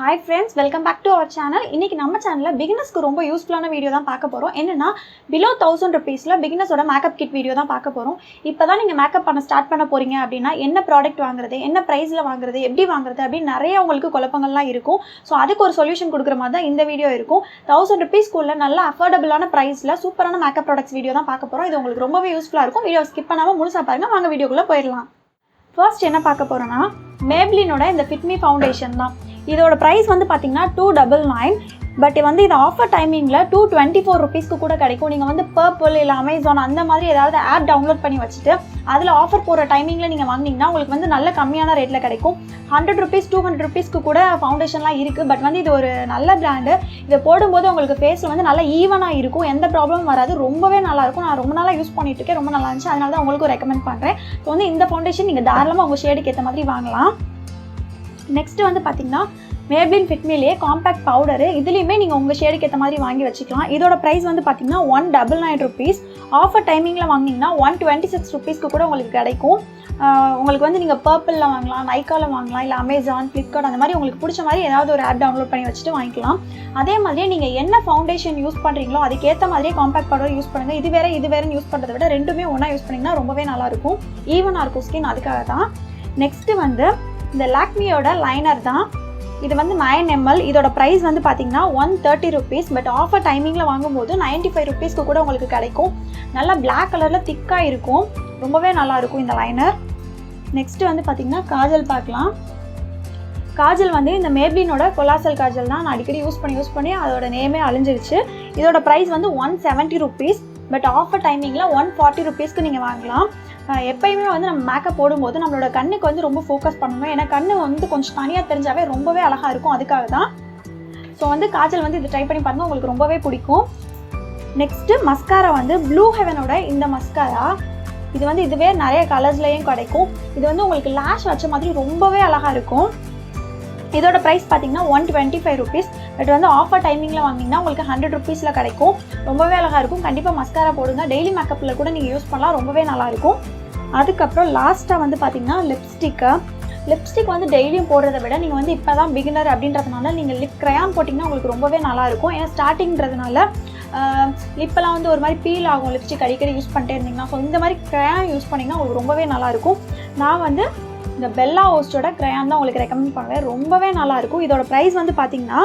Hi friends, welcome back to our channel. இன்னைக்கு நம்ம சேனல்ல beginnersக்கு ரொம்ப யூஸ்ஃபுல்லான வீடியோ தான் பார்க்க போறோம். என்னன்னா below 1000 rupeesல beginnersோட மேக்கப் கிட் வீடியோ தான் பார்க்க போறோம். இப்போதான் நீங்க மேக்கப் பண்ண ஸ்டார்ட் பண்ண போறீங்க அப்படினா என்ன ப்ராடக்ட் வாங்குறது, என்ன பிரைஸ்ல வாங்குறது, எப்படி வாங்குறது அப்படி நிறைய உங்களுக்கு குழப்பங்கள்லாம் இருக்கும். சோ அதுக்கு ஒரு சொல்யூஷன் கொடுக்குற மாதிரி தான் இந்த வீடியோ இருக்கும். 1000 rupees குள்ள நல்ல அஃபோர்டபிளான பிரைஸ்ல சூப்பரான மேக்கப் ப்ராடக்ட்ஸ் வீடியோ தான் பார்க்க போறோம். இது உங்களுக்கு ரொம்பவே யூஸ்ஃபுல்லா இருக்கும். வீடியோ ஸ்கிப் பண்ணாம முழுசா பாருங்க. வாங்க வீடியோக்குள்ள போயிடலாம். ஃபர்ஸ்ட் என்ன பார்க்க போறோம்னா Maybellineோட இந்த Fit Me ஃபவுண்டேஷன் தான். இதோட பிரைஸ் வந்து பாத்தீங்கன்னா 299. பட் வந்து இது ஆஃபர் டைமிங்ல 224 rupeesக்கு கூட கிடைக்கும். நீங்க வந்து பர்பிள் இல்ல அமேசான் அந்த மாதிரி ஏதாவது ஆப் டவுன்லோட் பண்ணி வச்சுட்டு அதுல ஆஃபர் போற டைமிங்ல நீங்க வாங்குனீங்கன்னா உங்களுக்கு வந்து நல்ல கம்மியான ரேட்ல கிடைக்கும். 100 rupees 200 rupeesக்கு கூட ஃபவுண்டேஷன்லாம் இருக்கு. பட் வந்து இது ஒரு நல்ல பிராண்ட். இதை போடும்போது உங்களுக்கு ஃபேஸ்ல வந்து நல்லா ஈவனா இருக்கும். எந்த ப்ராப்ளமும் வராது. ரொம்பவே நல்லா இருக்கும். நான் ரொம்ப நாளா யூஸ் பண்ணிட்டு இருக்கேன். ரொம்ப நல்லா இருந்துச்சு. அதனால தான் உங்களுக்கு ரெக்கமெண்ட் பண்றேன். ஸோ வந்து இந்த ஃபவுண்டேஷன் நீங்க தாராளமா உங்க ஷேடுக்கு ஏற்ற மாதிரி வாங்கலாம். நெக்ஸ்ட் வந்து பாத்தீங்கன்னா Maybelline Fit Meலயே காம்பேக்ட் பவுடர். இதுலயுமே நீங்க உங்க ஷேடுக்கு ஏற்ற மாதிரி வாங்கி வச்சுக்கலாம். இதோட பிரைஸ் வந்து பாத்தீங்கன்னா 199 rupees. ஆஃபர் டைமிங்ல வாங்கினீங்கன்னா 126 rupeesக்கு கூட உங்களுக்கு கிடைக்கும். உங்களுக்கு வந்து நீங்க பர்பிள்ல வாங்கலாம், நைக்கால வாங்கலாம், இல்ல அமேசான், ஃபிளிப்கார்ட் அந்த மாதிரி உங்களுக்கு பிடிச்ச மாதிரி ஏதாவது ஒரு ஆப் டவுன்லோட் பண்ணி வச்சுட்டு வாங்கிக்கலாம். அதே மாதிரியே நீங்க என்ன ஃபவுண்டேஷன் யூஸ் பண்றீங்களோ அதுக்கு ஏற்ற மாதிரியே காம்பேக்ட் பவுடர் யூஸ் பண்ணுங்க. இது வேற யூஸ் பண்றதை விட ரெண்டுமே ஒண்ணா யூஸ் பண்ணீங்கன்னா ரொம்பவே நல்லா இருக்கும். ஈவனா இருக்கும் ஸ்கின். அதுக்காக தான். நெக்ஸ்ட் வந்து இந்த லாக்மியோட லைனர் தான். இது வந்து 9 ml. இதோட பிரைஸ் வந்து பாத்தீங்கன்னா 130 rupees. பட் ஆஃபர் டைமிங்ல வாங்கும்போது 95 rupeesக்கு கூட உங்களுக்கு கிடைக்கும். நல்லா பிளாக் கலர்ல திக்கா இருக்கும். ரொம்பவே நல்லா இருக்கும் இந்த லைனர். நெக்ஸ்ட் வந்து பாத்தீங்கன்னா காஜல் பார்க்கலாம். காஜல் வந்து இந்த Maybellineோட Colossal காஜல் தான். நான் அடிக்கடி யூஸ் பண்ணி அதோட நேமே அழிஞ்சிருச்சு. இதோட பிரைஸ் வந்து 170 rupees. பட் ஆஃபர் டைமிங்ல 140 rupeesக்கு நீங்க வாங்கலாம். எப்பயுமே வந்து நம்ம மேக்கப் போடும்போது நம்மளோட கண்ணுக்கு வந்து ரொம்ப ஃபோக்கஸ் பண்ணணும். ஏன்னா கண்ணு வந்து கொஞ்சம் தனியாக தெரிஞ்சாவே ரொம்பவே அழகாக இருக்கும். அதுக்காக தான். ஸோ வந்து காஜல் வந்து இது ட்ரை பண்ணி பாருங்க. உங்களுக்கு ரொம்பவே பிடிக்கும். நெக்ஸ்ட்டு மஸ்காரா வந்து ப்ளூ ஹெவனோட இந்த மஸ்காரா. இது வந்து இதுவே நிறைய கலர்ஸ்லேயும் கிடைக்கும். இது வந்து உங்களுக்கு லேஷ் வச்ச மாதிரி ரொம்பவே அழகாக இருக்கும். இதோட ப்ரைஸ் பார்த்தீங்கன்னா 125 rupees. பட் வந்து ஆஃபர் டைமிங்கில் வாங்கினீங்கன்னா உங்களுக்கு 100 rupeesல கிடைக்கும். ரொம்பவே அழகாக இருக்கும். கண்டிப்பாக மஸ்காரா போடுங்க. டெய்லி மேக்கப்பில் கூட நீங்கள் யூஸ் பண்ணலாம். ரொம்பவே நல்லாயிருக்கும். அதுக்கப்புறம் லாஸ்ட்டாக வந்து பார்த்தீங்கன்னா லிப்ஸ்டிக் வந்து டெய்லியும் போடுறதை விட நீங்கள் வந்து இப்போ தான் பிகினர் அப்படின்றதுனால நீங்கள் லிப் க்ரையான் போட்டிங்கன்னா உங்களுக்கு ரொம்பவே நல்லாயிருக்கும். ஏன்னா ஸ்டார்டிங்கிறதுனால லிப்பெல்லாம் வந்து ஒரு மாதிரி பீல் ஆகும். லிப்ஸ்டிக் அடிக்கடி யூஸ் பண்ணிட்டே இருந்தீங்கன்னா. ஸோ இந்த மாதிரி க்ரையான் யூஸ் பண்ணிங்கன்னா உங்களுக்கு ரொம்பவே நல்லாயிருக்கும். நான் வந்து இந்த பெல்லா ஹோஸ்டோட க்ரையான் தான் உங்களுக்கு ரெக்கமெண்ட் பண்ணுவேன். ரொம்பவே நல்லாயிருக்கும். இதோட ப்ரைஸ் வந்து பார்த்தீங்கன்னா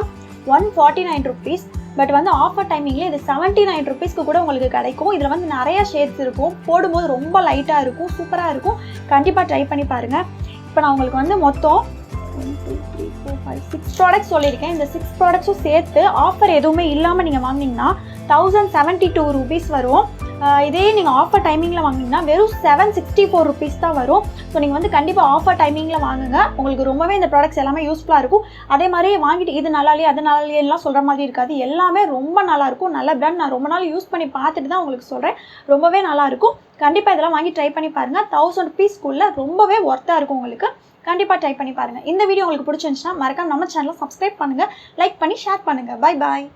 149 rupees. பட் வந்து ஆஃபர் டைமிங்கில் இது 79 rupeesக்கு கூட உங்களுக்கு கிடைக்கும். இதில் வந்து நிறைய ஷேட்ஸ் இருக்கும். போடும்போது ரொம்ப லைட்டாக இருக்கும். சூப்பராக இருக்கும். கண்டிப்பாக ட்ரை பண்ணி பாருங்கள். இப்போ நான் உங்களுக்கு வந்து மொத்தம் 1 2 3 4 5 6 ப்ராடக்ட்ஸ் சொல்லியிருக்கேன். இந்த 6 ப்ராடக்ட்ஸும் சேர்த்து ஆஃபர் எதுவுமே இல்லாமல் நீங்கள் வாங்கினீங்கன்னா 1072 rupees வரும். இதே நீங்கள் ஆஃபர் டைமிங்கில் வாங்கினீங்கன்னா வெறும் 764 rupees தான் வரும். ஸோ நீங்கள் வந்து கண்டிப்பாக ஆஃபர் டைமிங்கில் வாங்குங்க. உங்களுக்கு ரொம்பவே இந்த ப்ராடக்ட்ஸ் எல்லாமே யூஸ்ஃபுல்லாக இருக்கும். அதே மாதிரியே வாங்கிட்டு இது நல்லாலே அது நல்லாலேலாம் சொல்கிற மாதிரி இருக்காது. எல்லாமே ரொம்ப நல்லாயிருக்கும். நல்ல பிராண்ட். நான் ரொம்ப நாள் யூஸ் பண்ணி பார்த்துட்டு தான் உங்களுக்கு சொல்கிறேன். ரொம்பவே நல்லாயிருக்கும். கண்டிப்பாக இதெல்லாம் வாங்கி ட்ரை பண்ணி பாருங்கள். 1000 rupeesக்குள்ளே ரொம்பவே ஒர்த்தாக இருக்கும் உங்களுக்கு. கண்டிப்பாக ட்ரை பண்ணி பாருங்கள். இந்த வீடியோ உங்களுக்கு பிடிச்சிருந்துச்சுன்னா மறக்காம நம்ம சேனலை சப்ஸ்கிரைப் பண்ணுங்கள், லைக் பண்ணி ஷேர் பண்ணுங்கள். Bye bye.